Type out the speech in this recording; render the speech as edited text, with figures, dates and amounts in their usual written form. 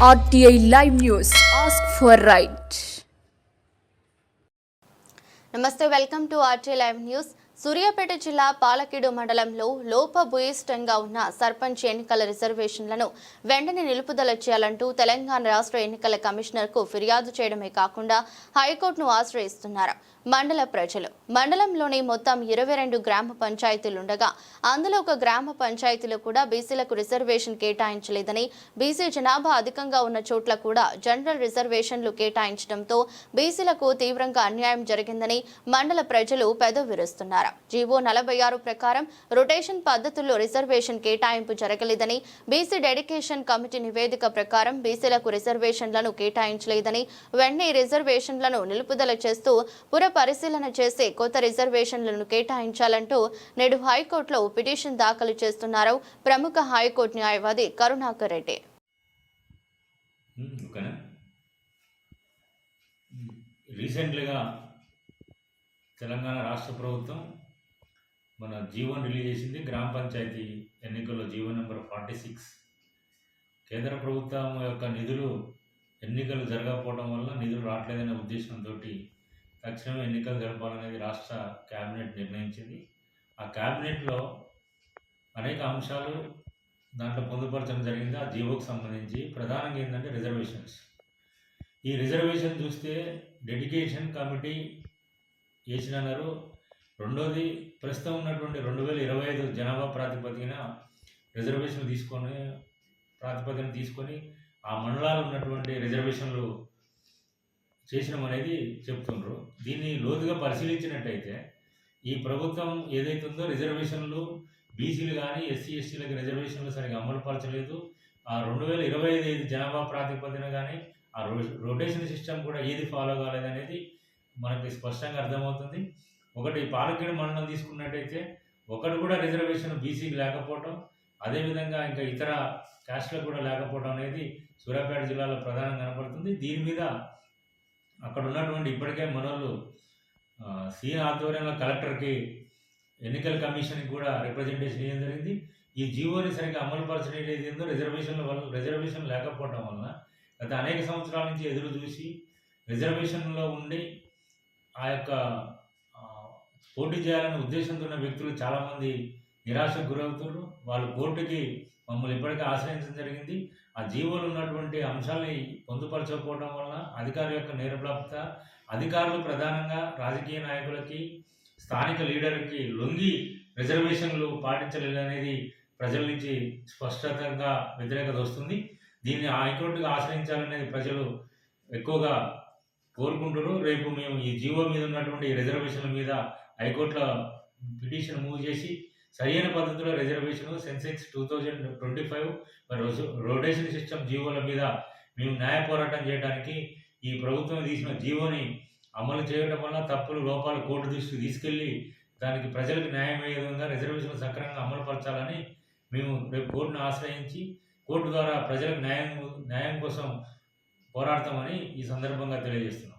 RTI Live News. Ask for right. నమస్తే, welcome to RTI Live News. Suryapet జిల్లా పాలకీడు మండలంలో లోపభూయిష్టంగా ఉన్న సర్పంచ్ ఎన్నికల రిజర్వేషన్లను వెంటనే నిలుపుదల చేయాలంటూ తెలంగాణ రాష్ట్ర ఎన్నికల కమిషనర్కు ఫిర్యాదు చేయడమే కాకుండా హైకోర్టును ఆశ్రయిస్తున్నారు మండల ప్రజలు. మండలంలోని మొత్తం 22 గ్రామ పంచాయతీలుండగా అందులో ఒక గ్రామ పంచాయతీలో కూడా బీసీలకు రిజర్వేషన్ కేటాయించలేదని, బీసీ జనాభా అధికంగా ఉన్న చోట్ల కూడా జనరల్ రిజర్వేషన్లు కేటాయించడంతో బీసీలకు తీవ్రంగా అన్యాయం జరిగిందని మండల ప్రజలు పెదవిరుస్తున్నారు. జీవో 46 ప్రకారం రొటేషన్ పద్ధతుల్లో రిజర్వేషన్ కేటాయింపు జరగలేదని, బీసీ డెడికేషన్ కమిటీ నివేదిక ప్రకారం బీసీలకు రిజర్వేషన్లను కేటాయించలేదని, వెంటనే రిజర్వేషన్లను నిలుపుదల చేస్తూ పుర పరిశీలన చేసి కొత్త రిజర్వేషన్లను కేటాయించాలంటూ నేడు హైకోర్టులో పిటిషన్ దాఖలు చేస్తున్నారు ప్రముఖ హైకోర్టు న్యాయవాది కరుణాకర్ రెడ్డి. రీసెంట్లీగా తెలంగాణ రాష్ట్ర ప్రభుత్వం మన జీవోని రిలీజ్ చేసింది. గ్రామ పంచాయతీ ఎన్నికల్లో జీవో నెంబర్ 46. కేంద్ర ప్రభుత్వం యొక్క నిధులు ఎన్నికలు జరగకపోవడం వల్ల నిధులు రావట్లేదనే ఉద్దేశంతో తక్షణమే ఎన్నికలు జరపాలనేది రాష్ట్ర క్యాబినెట్ నిర్ణయించింది. ఆ క్యాబినెట్లో అనేక అంశాలు దాంట్లో పొందుపరచడం జరిగింది. ఆ జీవోకి సంబంధించి ప్రధానంగా ఏంటంటే రిజర్వేషన్స్. ఈ రిజర్వేషన్ చూస్తే డెడికేషన్ కమిటీ వేసినారు. రెండోది, ప్రస్తుతం ఉన్నటువంటి 2025 జనాభా ప్రాతిపదికన రిజర్వేషన్లు తీసుకొని ఆ మండలాలు ఉన్నటువంటి రిజర్వేషన్లు చేసినాం అనేది చెప్తుండ్రు. దీన్ని లోతుగా పరిశీలించినట్టయితే ఈ ప్రభుత్వం ఏదైతే ఉందో రిజర్వేషన్లు బీసీలు కానీ ఎస్సీ ఎస్టీలకు రిజర్వేషన్లు సరిగా అమలుపరచలేదు. ఆ 2025 జనాభా ప్రాతిపదికన కానీ ఆ రొటేషన్ సిస్టమ్ కూడా ఏది ఫాలో కాలేదనేది మనకి స్పష్టంగా అర్థమవుతుంది. ఒకటి, పాలకీడు మండలం తీసుకున్నట్టయితే ఒకటి కూడా రిజర్వేషన్ బీసీకి లేకపోవటం, అదేవిధంగా ఇంకా ఇతర క్యాస్ట్లకు కూడా లేకపోవడం అనేది సూర్యాపేట జిల్లాలో ప్రధానంగా కనపడుతుంది. దీని మీద అక్కడ ఉన్నటువంటి ఇప్పటికే మనోళ్ళు సీఎం ఆధ్వర్యంలో కలెక్టర్కి, ఎన్నికల కమిషన్కి కూడా రిప్రజెంటేషన్ ఇవ్వడం జరిగింది. ఈ జీవోని సరిగ్గా అమలుపరచడం ఏందో రిజర్వేషన్ లేకపోవడం వలన గత అనేక సంవత్సరాల నుంచి ఎదురు చూసి రిజర్వేషన్లో ఉండి ఆ యొక్క పోటీ చేయాలనే ఉద్దేశంతో ఉన్న వ్యక్తులు చాలామంది నిరాశకు గురవుతున్నారు. వాళ్ళు కోర్టుకి మమ్మల్ని ఇప్పటికే ఆశ్రయించడం జరిగింది. ఆ జీవోలు ఉన్నటువంటి అంశాలని పొందుపరచకపోవడం వలన అధికారుల యొక్క నిర్లప్త, అధికారులు ప్రధానంగా రాజకీయ నాయకులకి, స్థానిక లీడర్కి లొంగి రిజర్వేషన్లు పాటించలేదనేది ప్రజల నుంచి స్పష్టంగా వ్యతిరేకత వస్తుంది. దీన్ని హైకోర్టుగా ఆశ్రయించాలనేది ప్రజలు ఎక్కువగా కోరుకుంటారు. రేపు మేము ఈ జీవో మీద ఉన్నటువంటి రిజర్వేషన్ల మీద హైకోర్టులో పిటిషన్ మూవ్ చేసి సరైన పద్ధతిలో రిజర్వేషన్ సెన్సెక్స్ 2025 మరి రొటేషన్ సిస్టమ్ జీవోల మీద మేము న్యాయ పోరాటం చేయడానికి ఈ ప్రభుత్వం తీసిన జీవోని అమలు చేయడం వల్ల తప్పులు లోపాలు కోర్టు దృష్టికి తీసుకెళ్లి దానికి ప్రజలకు న్యాయం అయ్యే విధంగా రిజర్వేషన్ సక్రమంగా అమలుపరచాలని మేము రేపు కోర్టును ఆశ్రయించి కోర్టు ద్వారా ప్రజలకు న్యాయం కోసం పోరాడతామని ఈ సందర్భంగా తెలియజేస్తున్నాం.